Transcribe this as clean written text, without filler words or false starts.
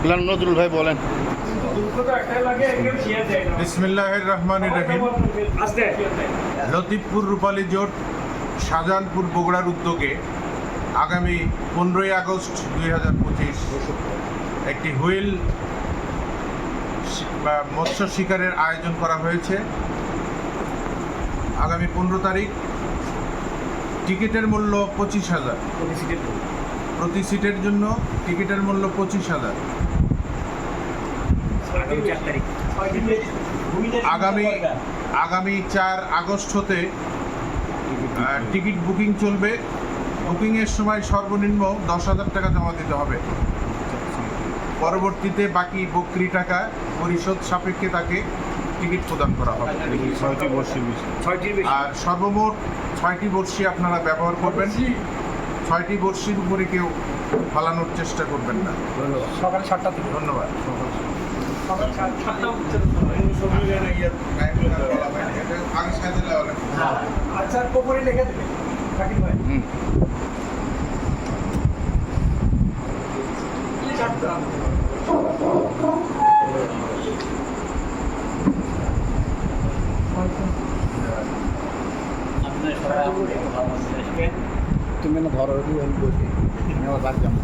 নজরুল ভাই বলেন। বিসমিল্লাহির রহমানির রহিম। লতিফপুর রূপালী জোট শাহজাহানপুর বগুড়ার উদ্যোগে আগামী 15ই আগস্ট 2025 একটি হুইল মৎস্য শিকারের আয়োজন করা হয়েছে। আগামী 15 তারিখ। টিকিটের মূল্য 25,000 প্রতি সিটের জন্য। টিকিটের মূল্য 25,000। আগামী 4 আগস্ট হতে টিকিট বুকিং চলবে। বুকিংয়ের সময় সর্বনিম্ন 10,000 টাকা জমা দিতে হবে। পরবর্তীতে বাকি বকরি টাকা পরিশোধ সাপেক্ষে তাকে টিকিট প্রদান করা হবে। আর সর্বমোট 6টি বড়শি আপনারা ব্যবহার করবেন। 6টি বড়শির উপরে কেউ ফালানোর চেষ্টা করবেন না। সকাল 7টা থেকে। ধন্যবাদ। আচ্ছা, কোপরে লিখে দেবেন শাকিল ভাই। তুমি না ধরো, আমি আবার বাদ যাবো।